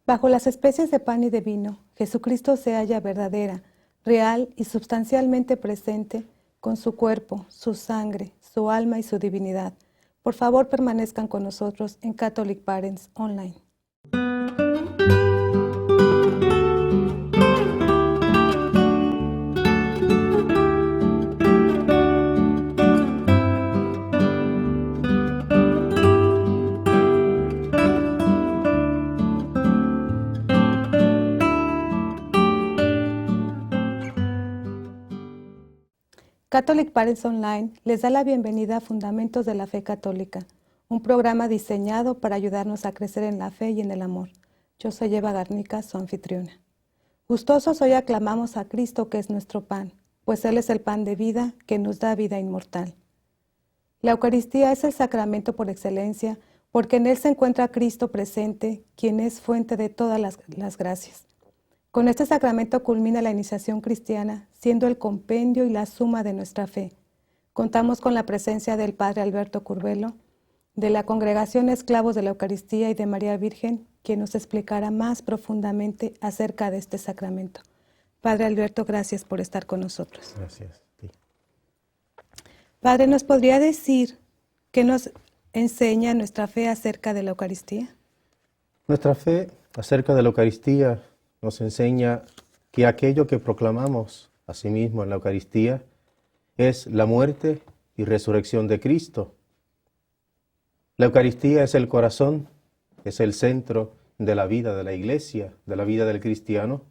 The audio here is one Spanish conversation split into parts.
Bajo las especies de pan y de vino, Jesucristo se halla verdadera, real y sustancialmente presente con su cuerpo, su sangre, su alma y su divinidad. Por favor, permanezcan con nosotros en Catholic Parents Online. Catholic Parents Online les da la bienvenida a Fundamentos de la Fe Católica, un programa diseñado para ayudarnos a crecer en la fe y en el amor. Yo soy Eva Garnica, su anfitriona. Gustosos hoy aclamamos a Cristo, que es nuestro pan, pues Él es el pan de vida que nos da vida inmortal. La Eucaristía es el sacramento por excelencia, porque en Él se encuentra Cristo presente, quien es fuente de todas las gracias. Con este sacramento culmina la iniciación cristiana, siendo el compendio y la suma de nuestra fe. Contamos con la presencia del Padre Alberto Curbelo, de la Congregación Esclavos de la Eucaristía y de María Virgen, quien nos explicará más profundamente acerca de este sacramento. Padre Alberto, gracias por estar con nosotros. Gracias. Sí. Padre, ¿nos podría decir qué nos enseña nuestra fe acerca de la Eucaristía? Nuestra fe acerca de la Eucaristía nos enseña que aquello que proclamamos asimismo en la Eucaristía es la muerte y resurrección de Cristo. La Eucaristía es el corazón, es el centro de la vida de la Iglesia, de la vida del cristiano.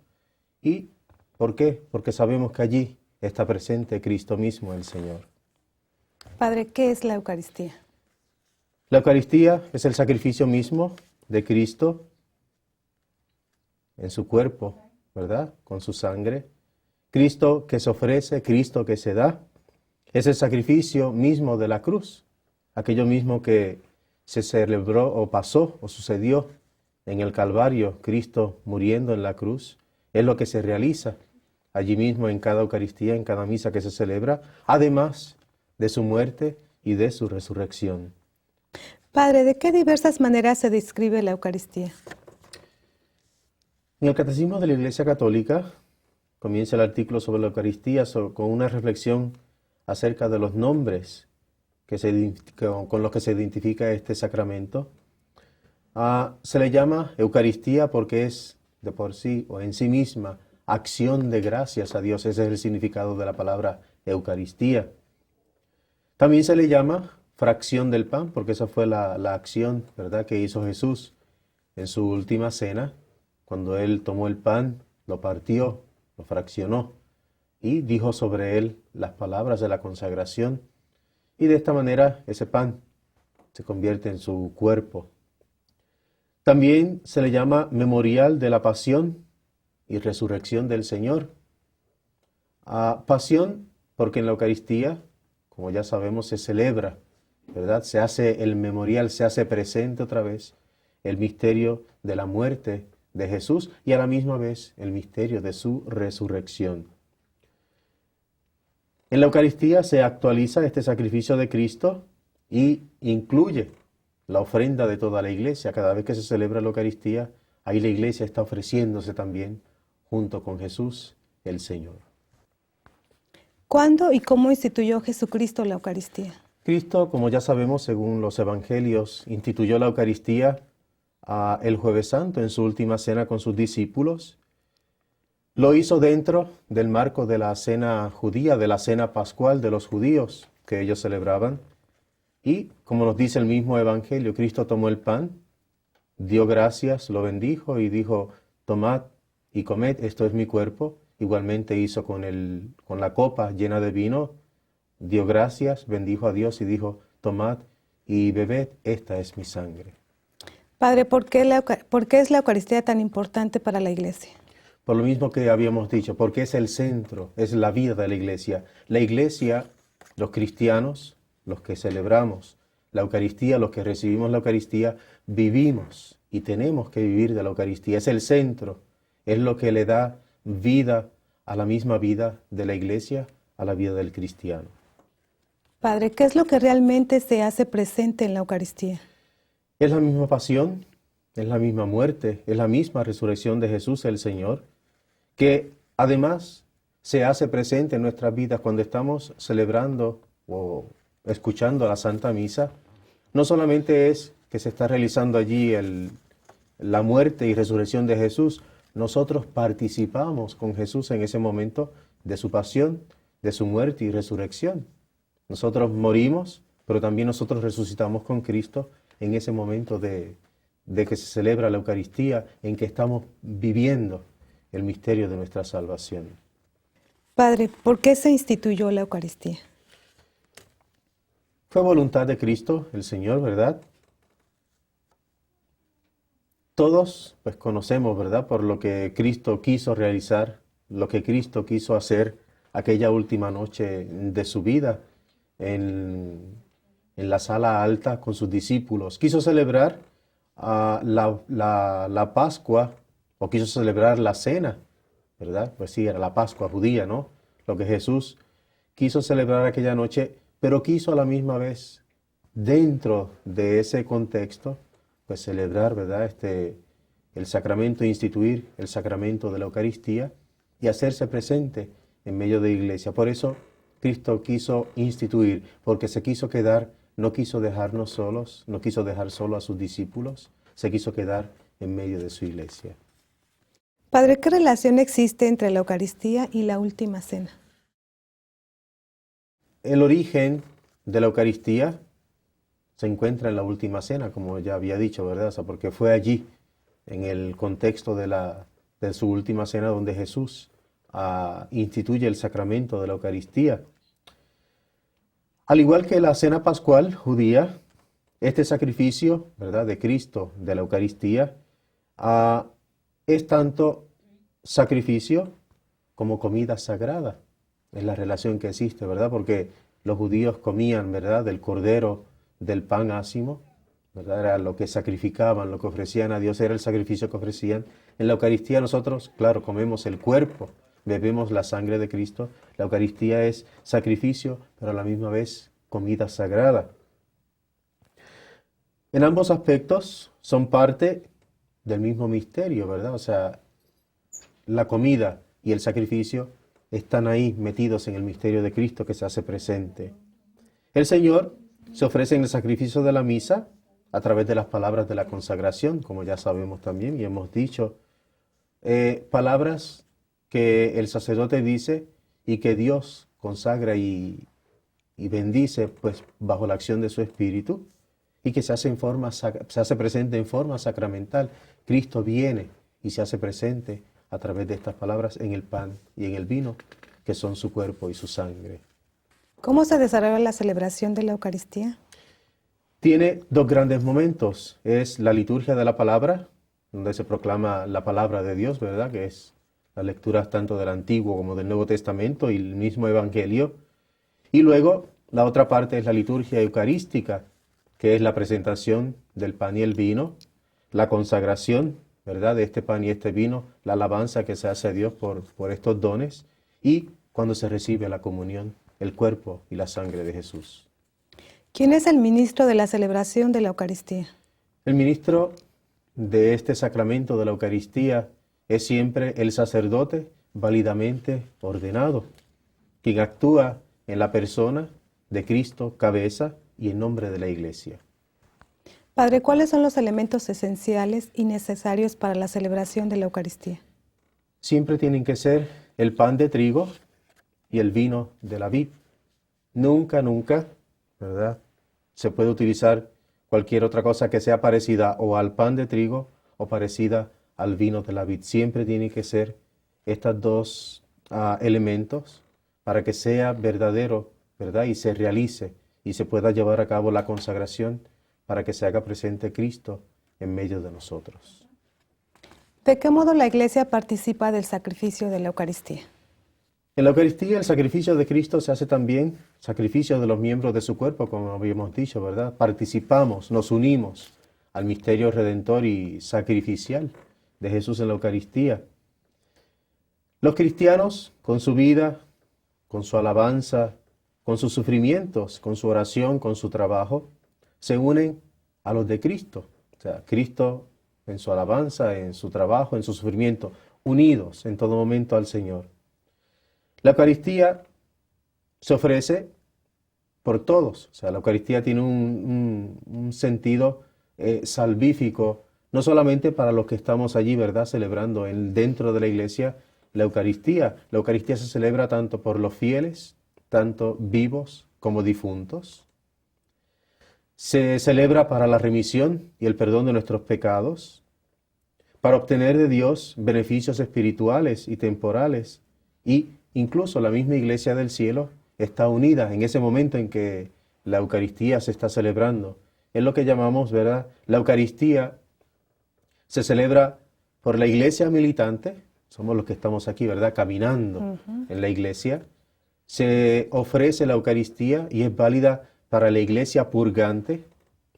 ¿Y por qué? Porque sabemos que allí está presente Cristo mismo, el Señor. Padre, ¿qué es la Eucaristía? La Eucaristía es el sacrificio mismo de Cristo en su cuerpo, ¿verdad? Con su sangre. Cristo que se ofrece, Cristo que se da, es el sacrificio mismo de la cruz, aquello mismo que se celebró o pasó o sucedió en el Calvario, Cristo muriendo en la cruz, es lo que se realiza allí mismo en cada Eucaristía, en cada misa que se celebra, además de su muerte y de su resurrección. Padre, ¿de qué diversas maneras se describe la Eucaristía? En el Catecismo de la Iglesia Católica comienza el artículo sobre la Eucaristía con una reflexión acerca de los nombres con los que se identifica este sacramento. Se le llama Eucaristía porque es de por sí o en sí misma acción de gracias a Dios. Ese es el significado de la palabra Eucaristía. También se le llama fracción del pan porque esa fue la acción, ¿verdad?, que hizo Jesús en su última cena. Cuando Él tomó el pan, lo partió, lo fraccionó y dijo sobre él las palabras de la consagración. Y de esta manera ese pan se convierte en su cuerpo. También se le llama memorial de la pasión y resurrección del Señor. Pasión porque en la Eucaristía, como ya sabemos, se celebra, ¿verdad? Se hace el memorial, se hace presente otra vez el misterio de la muerte de Jesús y a la misma vez el misterio de su resurrección. En la Eucaristía se actualiza este sacrificio de Cristo y incluye la ofrenda de toda la Iglesia. Cada vez que se celebra la Eucaristía, ahí la Iglesia está ofreciéndose también junto con Jesús el Señor. ¿Cuándo y cómo instituyó Jesucristo la Eucaristía? Cristo, como ya sabemos, según los Evangelios, instituyó la Eucaristía el Jueves Santo en su última cena con sus discípulos. Lo hizo dentro del marco de la cena judía, de la cena pascual de los judíos que ellos celebraban. Y, como nos dice el mismo Evangelio, Cristo tomó el pan, dio gracias, lo bendijo y dijo: tomad y comed, esto es mi cuerpo. Igualmente hizo con la copa llena de vino, dio gracias, bendijo a Dios y dijo: tomad y bebed, esta es mi sangre. Padre, ¿por qué es la Eucaristía tan importante para la Iglesia? Por lo mismo que habíamos dicho, porque es el centro, es la vida de la Iglesia. La Iglesia, los cristianos, los que celebramos la Eucaristía, los que recibimos la Eucaristía, vivimos y tenemos que vivir de la Eucaristía. Es el centro, es lo que le da vida a la misma vida de la Iglesia, a la vida del cristiano. Padre, ¿qué es lo que realmente se hace presente en la Eucaristía? Es la misma pasión es la misma muerte, es la misma resurrección de Jesús el Señor, que además se hace presente en nuestras vidas cuando estamos celebrando o escuchando la Santa Misa. No solamente es que se está realizando allí la muerte y resurrección de Jesús, nosotros participamos con Jesús en ese momento de su pasión, de su muerte y resurrección. Nosotros morimos, pero también nosotros resucitamos con Cristo en ese momento de que se celebra la Eucaristía, en que estamos viviendo el misterio de nuestra salvación. Padre, ¿por qué se instituyó la Eucaristía? Fue voluntad de Cristo, el Señor, ¿verdad? Todos pues conocemos, ¿verdad?, por lo que Cristo quiso realizar, lo que Cristo quiso hacer aquella última noche de su vida en la sala alta con sus discípulos. Quiso celebrar la Pascua, o quiso celebrar la cena, ¿verdad? Pues sí, era la Pascua judía, ¿no? Lo que Jesús quiso celebrar aquella noche, pero quiso a la misma vez, dentro de ese contexto, pues celebrar, ¿verdad?, el sacramento, instituir el sacramento de la Eucaristía y hacerse presente en medio de la iglesia. Por eso Cristo quiso instituir, porque se quiso quedar, no quiso dejarnos solos, no quiso dejar solo a sus discípulos, se quiso quedar en medio de su iglesia. Padre, ¿qué relación existe entre la Eucaristía y la Última Cena? El origen de la Eucaristía se encuentra en la Última Cena, como ya había dicho, ¿verdad? O sea, porque fue allí, en el contexto de su Última Cena, donde Jesús instituye el sacramento de la Eucaristía. Al igual que la cena pascual judía, este sacrificio, ¿verdad?, de Cristo, de la Eucaristía, es tanto sacrificio como comida sagrada. Es la relación que existe, ¿verdad? Porque los judíos comían, ¿verdad?, del cordero, del pan ácimo, ¿verdad? Era lo que sacrificaban, lo que ofrecían a Dios, era el sacrificio que ofrecían. En la Eucaristía nosotros, claro, comemos el cuerpo, bebemos la sangre de Cristo. La Eucaristía es sacrificio, pero a la misma vez comida sagrada. En ambos aspectos son parte del mismo misterio, ¿verdad? O sea, la comida y el sacrificio están ahí metidos en el misterio de Cristo que se hace presente. El Señor se ofrece en el sacrificio de la misa a través de las palabras de la consagración, como ya sabemos también y hemos dicho, palabras que el sacerdote dice y que Dios consagra y bendice pues bajo la acción de su Espíritu, y que se hace presente en forma sacramental. Cristo viene y se hace presente a través de estas palabras en el pan y en el vino, que son su cuerpo y su sangre. ¿Cómo se desarrolla la celebración de la Eucaristía? Tiene dos grandes momentos. Es la liturgia de la palabra, donde se proclama la palabra de Dios, ¿verdad?, que es las lecturas tanto del Antiguo como del Nuevo Testamento y el mismo Evangelio. Y luego la otra parte es la liturgia eucarística, que es la presentación del pan y el vino, la consagración, ¿verdad?, de este pan y este vino, la alabanza que se hace a Dios por estos dones, y cuando se recibe la comunión, el cuerpo y la sangre de Jesús. ¿Quién es el ministro de la celebración de la Eucaristía? El ministro de este sacramento de la Eucaristía es siempre el sacerdote válidamente ordenado, quien actúa en la persona de Cristo, cabeza, y en nombre de la Iglesia. Padre, ¿cuáles son los elementos esenciales y necesarios para la celebración de la Eucaristía? Siempre tienen que ser el pan de trigo y el vino de la vid. Nunca, ¿verdad?, se puede utilizar cualquier otra cosa que sea parecida o al pan de trigo o parecida al vino de la vid. Siempre tienen que ser estos dos elementos para que sea verdadero, ¿verdad?, y se realice y se pueda llevar a cabo la consagración para que se haga presente Cristo en medio de nosotros. ¿De qué modo la Iglesia participa del sacrificio de la Eucaristía? En la Eucaristía el sacrificio de Cristo se hace también sacrificio de los miembros de su cuerpo, como habíamos dicho, ¿verdad? Participamos, nos unimos al misterio redentor y sacrificial de Jesús en la Eucaristía. Los cristianos, con su vida, con su alabanza, con sus sufrimientos, con su oración, con su trabajo, se unen a los de Cristo. O sea, Cristo en su alabanza, en su trabajo, en su sufrimiento, unidos en todo momento al Señor. La Eucaristía se ofrece por todos. O sea, la Eucaristía tiene un sentido salvífico, no solamente para los que estamos allí, ¿verdad?, celebrando dentro de la iglesia la Eucaristía. La Eucaristía se celebra tanto por los fieles, tanto vivos como difuntos. Se celebra para la remisión y el perdón de nuestros pecados, para obtener de Dios beneficios espirituales y temporales, y incluso la misma iglesia del cielo está unida en ese momento en que la Eucaristía se está celebrando. Es lo que llamamos, ¿verdad? La Eucaristía se celebra por la iglesia militante, somos los que estamos aquí, ¿verdad?, caminando en la iglesia. Se ofrece la Eucaristía y es válida para la iglesia purgante,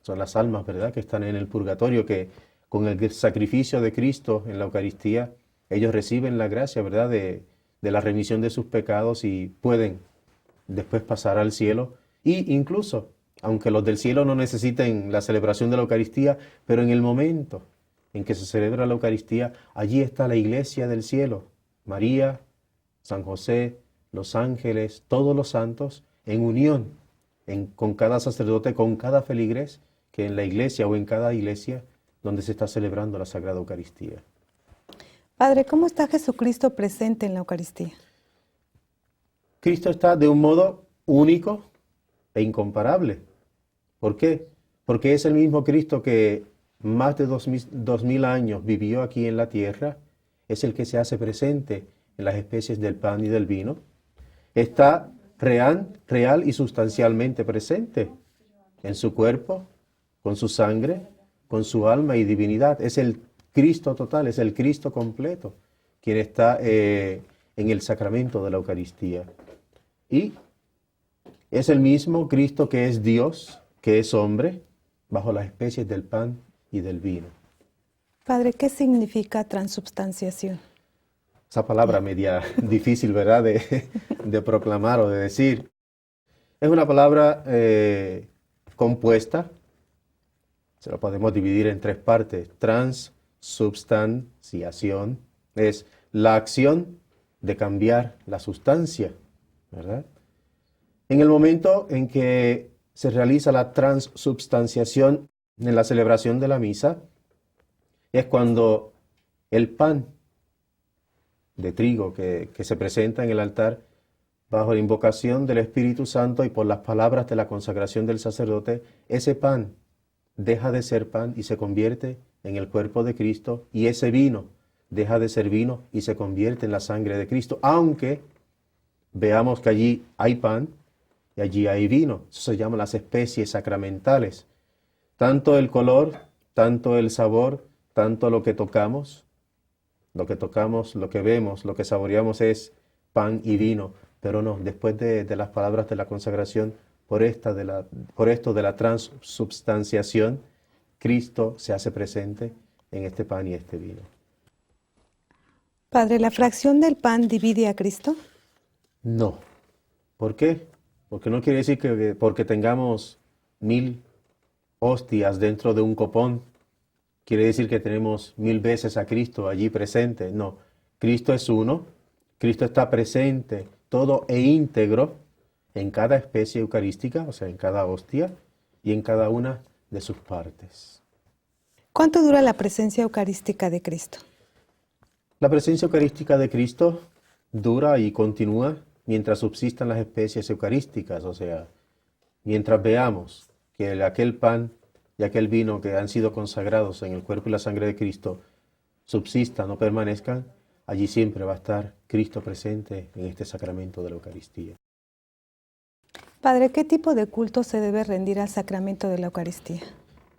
son las almas, ¿verdad?, que están en el purgatorio, que con el sacrificio de Cristo en la Eucaristía, ellos reciben la gracia, ¿verdad?, de la remisión de sus pecados y pueden después pasar al cielo. Y incluso, aunque los del cielo no necesiten la celebración de la Eucaristía, pero en el momento en que se celebra la Eucaristía, allí está la iglesia del cielo, María, San José, los ángeles, todos los santos, en unión con cada sacerdote, con cada feligres, que en la iglesia o en cada iglesia donde se está celebrando la Sagrada Eucaristía. Padre, ¿cómo está Jesucristo presente en la Eucaristía? Cristo está de un modo único e incomparable. ¿Por qué? Porque es el mismo Cristo que más de 2000 años vivió aquí en la tierra, es el que se hace presente en las especies del pan y del vino. Está real y sustancialmente presente en su cuerpo, con su sangre, con su alma y divinidad. Es el Cristo total, es el Cristo completo, quien está en el sacramento de la Eucaristía. Y es el mismo Cristo que es Dios, que es hombre, bajo las especies del pan y del vino. Padre, ¿qué significa transubstanciación? Esa palabra media difícil, ¿verdad?, de proclamar o de decir. Es una palabra compuesta, se lo podemos dividir en tres partes. Transubstanciación es la acción de cambiar la sustancia, ¿verdad? En el momento en que se realiza la transubstanciación en la celebración de la misa, es cuando el pan de trigo que se presenta en el altar, bajo la invocación del Espíritu Santo y por las palabras de la consagración del sacerdote, ese pan deja de ser pan y se convierte en el cuerpo de Cristo, y ese vino deja de ser vino y se convierte en la sangre de Cristo, aunque veamos que allí hay pan y allí hay vino. Eso se llama las especies sacramentales. Tanto el color, tanto el sabor, tanto lo que tocamos, lo que vemos, lo que saboreamos es pan y vino, pero no, después de las palabras de la consagración, por esto de la transubstanciación, Cristo se hace presente en este pan y este vino. Padre, ¿la fracción del pan divide a Cristo? No. ¿Por qué? Porque no quiere decir que porque tengamos 1000 hostias dentro de un copón, quiere decir que tenemos 1000 veces a Cristo allí presente. No, Cristo es uno, Cristo está presente todo e íntegro en cada especie eucarística, o sea, en cada hostia y en cada una de sus partes. ¿Cuánto dura la presencia eucarística de Cristo? La presencia eucarística de Cristo dura y continúa mientras subsistan las especies eucarísticas, o sea, mientras veamos que aquel pan y aquel vino que han sido consagrados en el cuerpo y la sangre de Cristo subsistan o permanezcan, allí siempre va a estar Cristo presente en este sacramento de la Eucaristía. Padre, ¿qué tipo de culto se debe rendir al sacramento de la Eucaristía?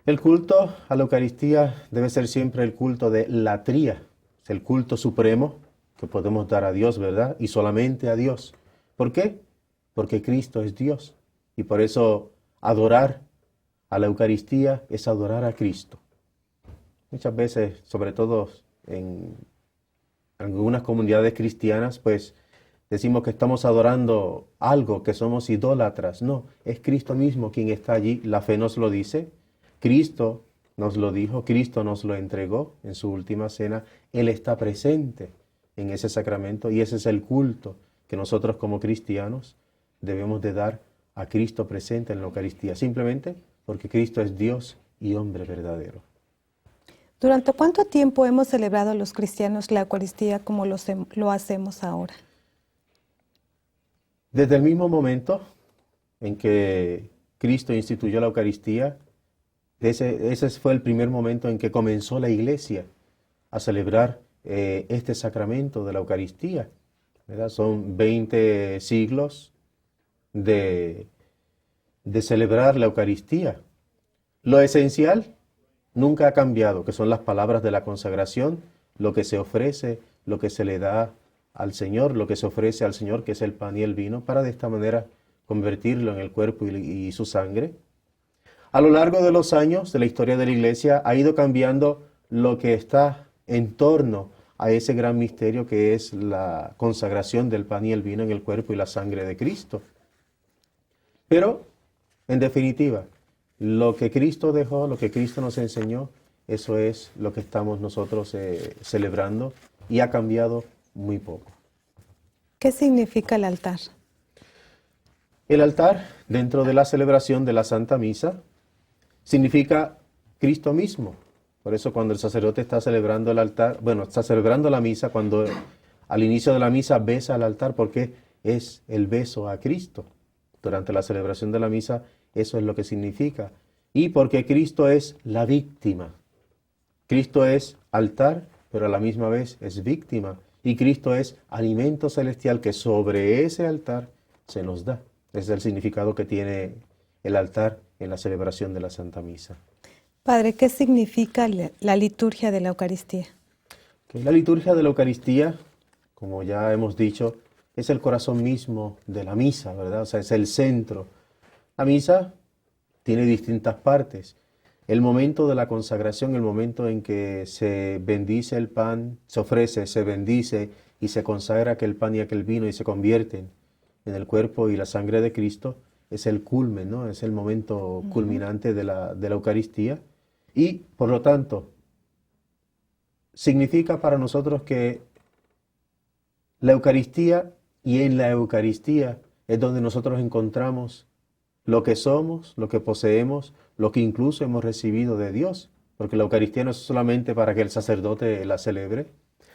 El culto a la Eucaristía debe ser siempre el culto de latría, es el culto supremo que podemos dar a Dios, ¿verdad? Y solamente a Dios. ¿Por qué? Porque Cristo es Dios. Y por eso adorar a la Eucaristía es adorar a Cristo. Muchas veces, sobre todo en algunas comunidades cristianas, pues decimos que estamos adorando algo, que somos idólatras. No, es Cristo mismo quien está allí. La fe nos lo dice. Cristo nos lo dijo, Cristo nos lo entregó en su última cena. Él está presente en ese sacramento y ese es el culto que nosotros como cristianos debemos de dar a Cristo presente en la Eucaristía, simplemente porque Cristo es Dios y hombre verdadero. ¿Durante cuánto tiempo hemos celebrado los cristianos la Eucaristía como lo hacemos ahora? Desde el mismo momento en que Cristo instituyó la Eucaristía, ese fue el primer momento en que comenzó la Iglesia a celebrar este sacramento de la Eucaristía, ¿verdad? Son 20 siglos de celebrar la Eucaristía. Lo esencial nunca ha cambiado, que son las palabras de la consagración, lo que se ofrece, lo que se le da al Señor, lo que se ofrece al Señor, que es el pan y el vino, para de esta manera convertirlo en el cuerpo y su sangre. A lo largo de los años de la historia de la Iglesia ha ido cambiando lo que está en torno a ese gran misterio que es la consagración del pan y el vino en el cuerpo y la sangre de Cristo. Pero, en definitiva, lo que Cristo dejó, lo que Cristo nos enseñó, eso es lo que estamos nosotros celebrando y ha cambiado muy poco. ¿Qué significa el altar? El altar, dentro de la celebración de la Santa Misa, significa Cristo mismo. Por eso cuando el sacerdote está celebrando el altar, está celebrando la misa, cuando al inicio de la misa besa al altar, porque es el beso a Cristo. Durante la celebración de la misa, eso es lo que significa. Y porque Cristo es la víctima. Cristo es altar, pero a la misma vez es víctima. Y Cristo es alimento celestial que sobre ese altar se nos da. Ese es el significado que tiene el altar en la celebración de la Santa Misa. Padre, ¿qué significa la liturgia de la Eucaristía? La liturgia de la Eucaristía, como ya hemos dicho, es el corazón mismo de la misa, ¿verdad? O sea, es el centro. La misa tiene distintas partes. El momento de la consagración, el momento en que se bendice el pan, se ofrece, se bendice y se consagra aquel pan y aquel vino y se convierten en el cuerpo y la sangre de Cristo, es el culmen, ¿no? Es el momento culminante de la Eucaristía. Y, por lo tanto, significa para nosotros que la Eucaristía y en la Eucaristía es donde nosotros encontramos lo que somos, lo que poseemos, lo que incluso hemos recibido de Dios. Porque la Eucaristía no es solamente para que el sacerdote la celebre,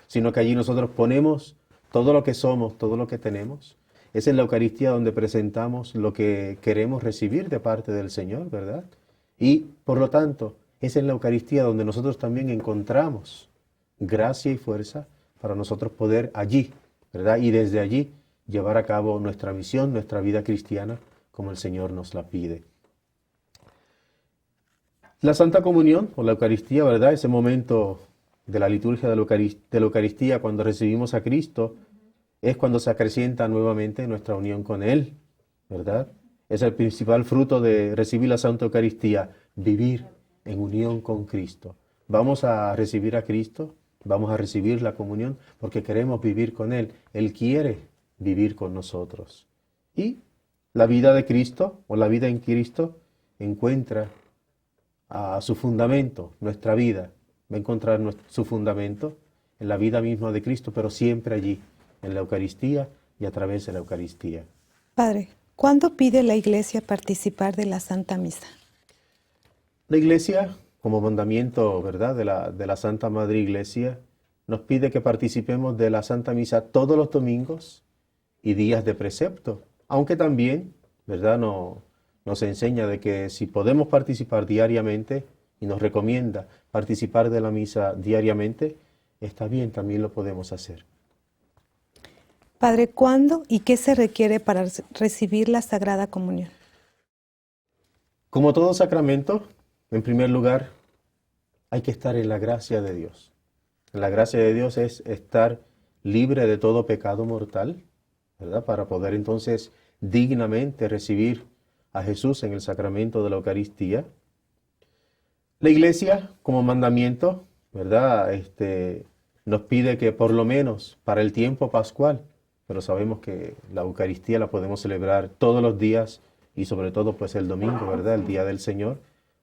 sino que allí nosotros ponemos todo lo que somos, todo lo que tenemos. Es en la Eucaristía donde presentamos lo que queremos recibir de parte del Señor, ¿verdad? Y, por lo tanto, es en la Eucaristía donde nosotros también encontramos gracia y fuerza para nosotros poder allí, ¿verdad? Y desde allí llevar a cabo nuestra misión, nuestra vida cristiana, como el Señor nos la pide. La Santa Comunión, o la Eucaristía, ¿verdad? Ese momento de la liturgia de la Eucaristía, cuando recibimos a Cristo, es cuando se acrecienta nuevamente nuestra unión con Él, ¿verdad? Es el principal fruto de recibir la Santa Eucaristía, vivir en unión con Cristo. Vamos a recibir a Cristo, vamos a recibir la comunión porque queremos vivir con Él. Él quiere vivir con nosotros. Y la vida de Cristo, o la vida en Cristo, encuentra a su fundamento, nuestra vida. Va a encontrar su fundamento en la vida misma de Cristo, pero siempre allí, en la Eucaristía y a través de la Eucaristía. Padre, ¿cuándo pide la Iglesia participar de la Santa Misa? La Iglesia, como mandamiento, ¿verdad?, de la Santa Madre Iglesia, nos pide que participemos de la Santa Misa todos los domingos y días de precepto, aunque también, ¿verdad?, nos enseña de que si podemos participar diariamente y nos recomienda participar de la misa diariamente, está bien, también lo podemos hacer. Padre, ¿cuándo y qué se requiere para recibir la Sagrada Comunión? Como todo sacramento, en primer lugar, hay que estar en la gracia de Dios. La gracia de Dios es estar libre de todo pecado mortal, ¿verdad?, para poder entonces dignamente recibir a Jesús en el sacramento de la Eucaristía. La Iglesia, como mandamiento, ¿verdad?, nos pide que por lo menos para el tiempo pascual, pero sabemos que la Eucaristía la podemos celebrar todos los días y sobre todo pues el domingo, ¿verdad?, el día del Señor,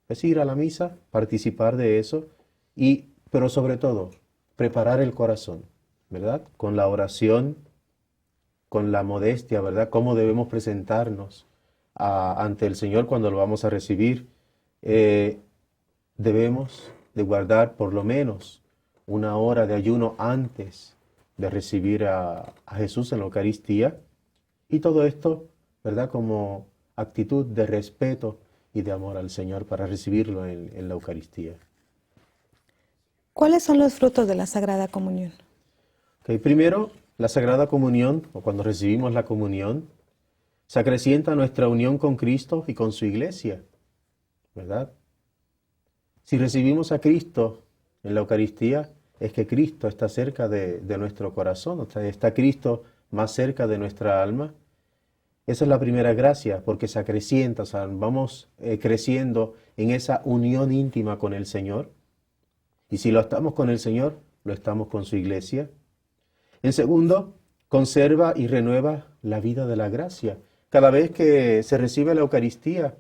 Es ir a la misa, participar de eso, pero sobre todo, preparar el corazón, ¿verdad? Con la oración, con la modestia, ¿verdad? Cómo debemos presentarnos ante el Señor cuando lo vamos a recibir. Eh, Debemos de guardar por lo menos una hora de ayuno antes de recibir a Jesús en la Eucaristía. Y todo esto, ¿verdad? Como actitud de respeto y de amor al Señor para recibirlo en la Eucaristía. ¿Cuáles son los frutos de la Sagrada Comunión? Okay, primero, la Sagrada Comunión, o cuando recibimos la comunión, se acrecienta nuestra unión con Cristo y con su Iglesia, ¿verdad? Si recibimos a Cristo en la Eucaristía, es que Cristo está cerca de nuestro corazón, o sea, está Cristo más cerca de nuestra alma. Esa es la primera gracia, porque se acrecienta, o sea, vamos creciendo en esa unión íntima con el Señor. Y si lo estamos con el Señor, lo estamos con su Iglesia. En segundo, conserva y renueva la vida de la gracia. Cada vez que se recibe la Eucaristía,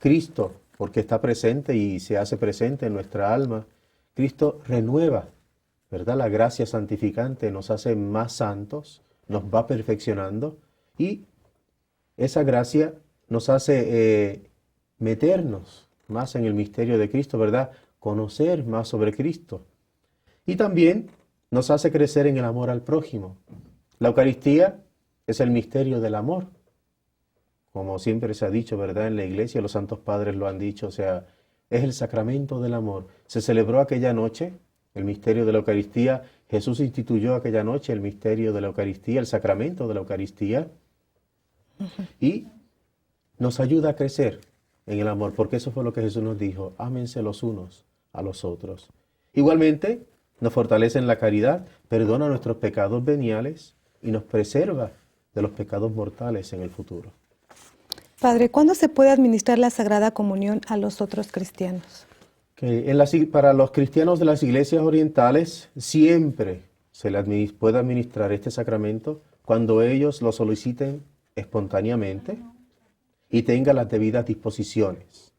Cristo, porque está presente y se hace presente en nuestra alma, Cristo renueva, ¿verdad? La gracia santificante nos hace más santos, nos va perfeccionando y esa gracia nos hace meternos más en el misterio de Cristo, ¿verdad? Conocer más sobre Cristo. Y también nos hace crecer en el amor al prójimo. La Eucaristía es el misterio del amor. Como siempre se ha dicho, ¿verdad? En la iglesia los santos padres lo han dicho, o sea, es el sacramento del amor. Se celebró aquella noche el misterio de la Eucaristía. Jesús instituyó aquella noche el misterio de la Eucaristía, el sacramento de la Eucaristía. Y nos ayuda a crecer en el amor, porque eso fue lo que Jesús nos dijo, ámense los unos a los otros. Igualmente, nos fortalece en la caridad, perdona nuestros pecados veniales y nos preserva de los pecados mortales en el futuro. Padre, ¿cuándo se puede administrar la Sagrada Comunión a los otros cristianos? Para los cristianos de las iglesias orientales siempre se les puede administrar este sacramento cuando ellos lo soliciten espontáneamente y tengan las debidas disposiciones.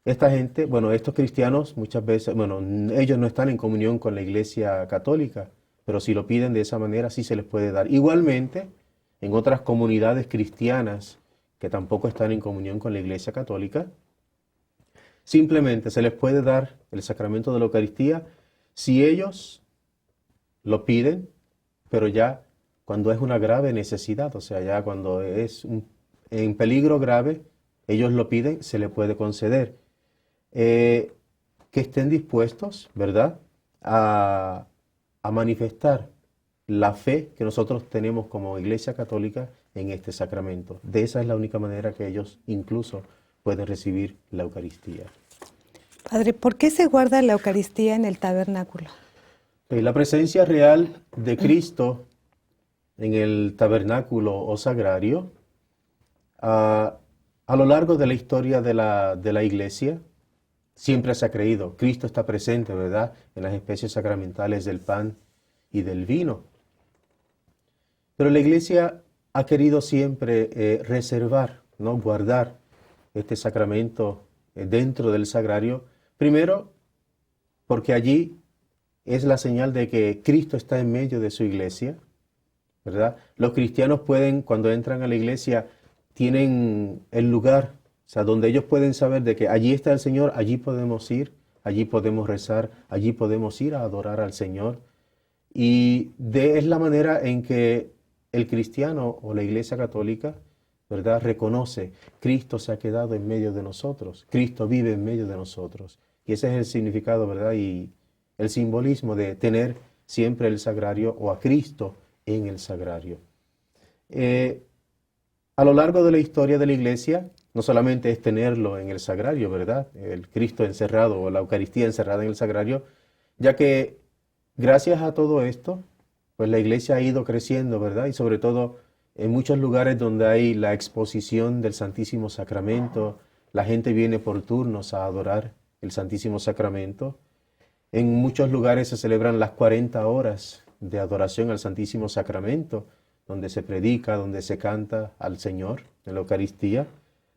Esta gente, estos cristianos muchas veces, ellos no están en comunión con la Iglesia Católica, pero si lo piden de esa manera sí se les puede dar. Igualmente, en otras comunidades cristianas que tampoco están en comunión con la Iglesia Católica, simplemente se les puede dar el sacramento de la Eucaristía si ellos lo piden, pero ya cuando es una grave necesidad, o sea, ya cuando es en peligro grave, ellos lo piden, se le puede conceder. Que estén dispuestos, ¿verdad?, a manifestar la fe que nosotros tenemos como Iglesia Católica en este sacramento. De esa es la única manera que ellos incluso pueden recibir la Eucaristía. Padre, ¿por qué se guarda la Eucaristía en el tabernáculo? La presencia real de Cristo en el tabernáculo o sagrario, a lo largo de la historia de la Iglesia, siempre se ha creído, Cristo está presente, ¿verdad?, en las especies sacramentales del pan y del vino. Pero la Iglesia ha querido siempre reservar, ¿no?, guardar este sacramento dentro del sagrario, primero porque allí es la señal de que Cristo está en medio de su Iglesia, ¿verdad? Los cristianos pueden, cuando entran a la Iglesia, tienen el lugar, o sea, donde ellos pueden saber de que allí está el Señor, allí podemos ir, allí podemos rezar, allí podemos ir a adorar al Señor. Y es la manera en que el cristiano o la Iglesia Católica, ¿verdad?, reconoce, Cristo se ha quedado en medio de nosotros, Cristo vive en medio de nosotros. Y ese es el significado, ¿verdad?, y el simbolismo de tener siempre el sagrario o a Cristo en el sagrario. A lo largo de la historia de la Iglesia, no solamente es tenerlo en el sagrario, ¿verdad?, el Cristo encerrado o la Eucaristía encerrada en el sagrario, ya que gracias a todo esto, pues la Iglesia ha ido creciendo, ¿verdad? Y sobre todo en muchos lugares donde hay la exposición del Santísimo Sacramento, la gente viene por turnos a adorar el Santísimo Sacramento. En muchos lugares se celebran las 40 horas de adoración al Santísimo Sacramento, donde se predica, donde se canta al Señor en la Eucaristía.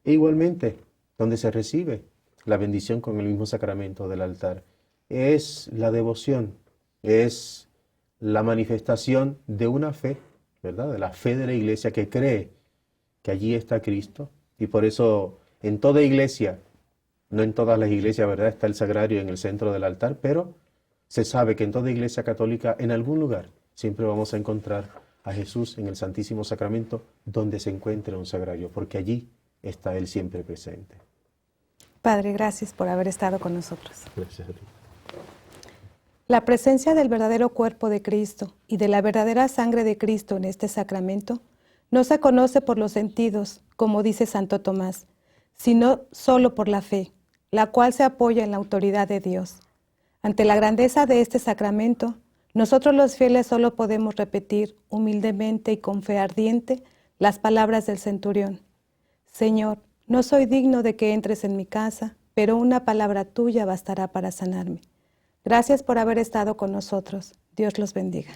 E igualmente, donde se recibe la bendición con el mismo sacramento del altar. Es la devoción, es la manifestación de una fe, ¿verdad? De la fe de la iglesia que cree que allí está Cristo. Y por eso en toda iglesia, no en todas las iglesias, ¿verdad?, está el sagrario en el centro del altar, pero se sabe que en toda iglesia católica, en algún lugar, siempre vamos a encontrar a Jesús en el Santísimo Sacramento, donde se encuentre un sagrario, porque allí está Él siempre presente. Padre, gracias por haber estado con nosotros. Gracias a ti. La presencia del verdadero cuerpo de Cristo y de la verdadera sangre de Cristo en este sacramento no se conoce por los sentidos, como dice Santo Tomás, sino solo por la fe, la cual se apoya en la autoridad de Dios. Ante la grandeza de este sacramento, nosotros los fieles solo podemos repetir humildemente y con fe ardiente las palabras del centurión. Señor, no soy digno de que entres en mi casa, pero una palabra tuya bastará para sanarme. Gracias por haber estado con nosotros. Dios los bendiga.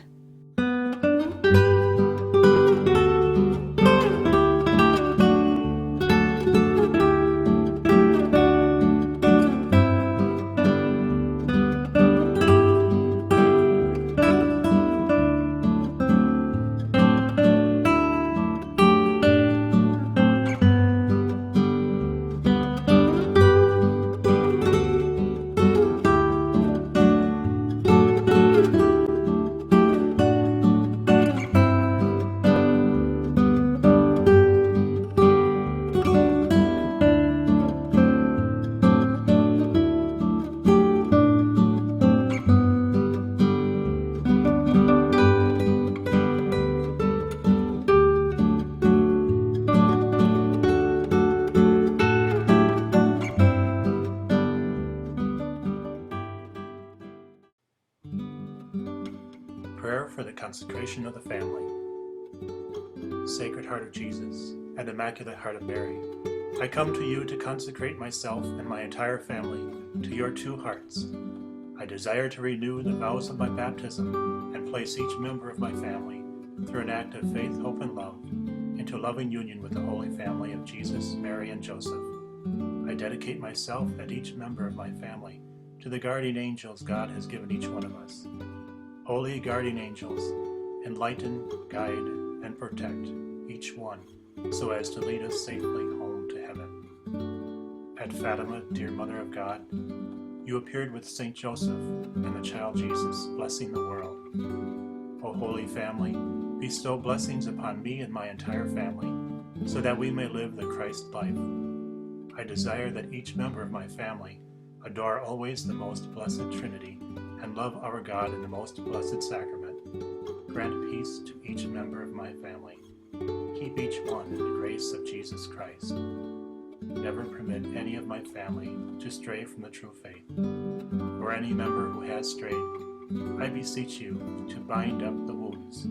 Prayer for the consecration of the family. Sacred Heart of Jesus and Immaculate Heart of Mary, I come to you to consecrate myself and my entire family to your two hearts. I desire to renew the vows of my baptism and place each member of my family, through an act of faith, hope, and love, into loving union with the Holy Family of Jesus, Mary, and Joseph. I dedicate myself and each member of my family to the guardian angels God has given each one of us. Holy guardian angels, enlighten, guide, and protect each one so as to lead us safely home to heaven. At Fatima, dear Mother of God, you appeared with Saint Joseph and the child Jesus, blessing the world. O Holy Family, bestow blessings upon me and my entire family, so that we may live the Christ life. I desire that each member of my family adore always the most blessed Trinity, and love our God in the most blessed sacrament. Grant peace to each member of my family. Keep each one in the grace of Jesus Christ. Never permit any of my family to stray from the true faith. For any member who has strayed, I beseech you to bind up the wounds,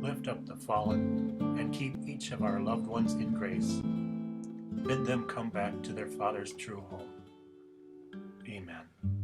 lift up the fallen, and keep each of our loved ones in grace. Bid them come back to their Father's true home. Amen.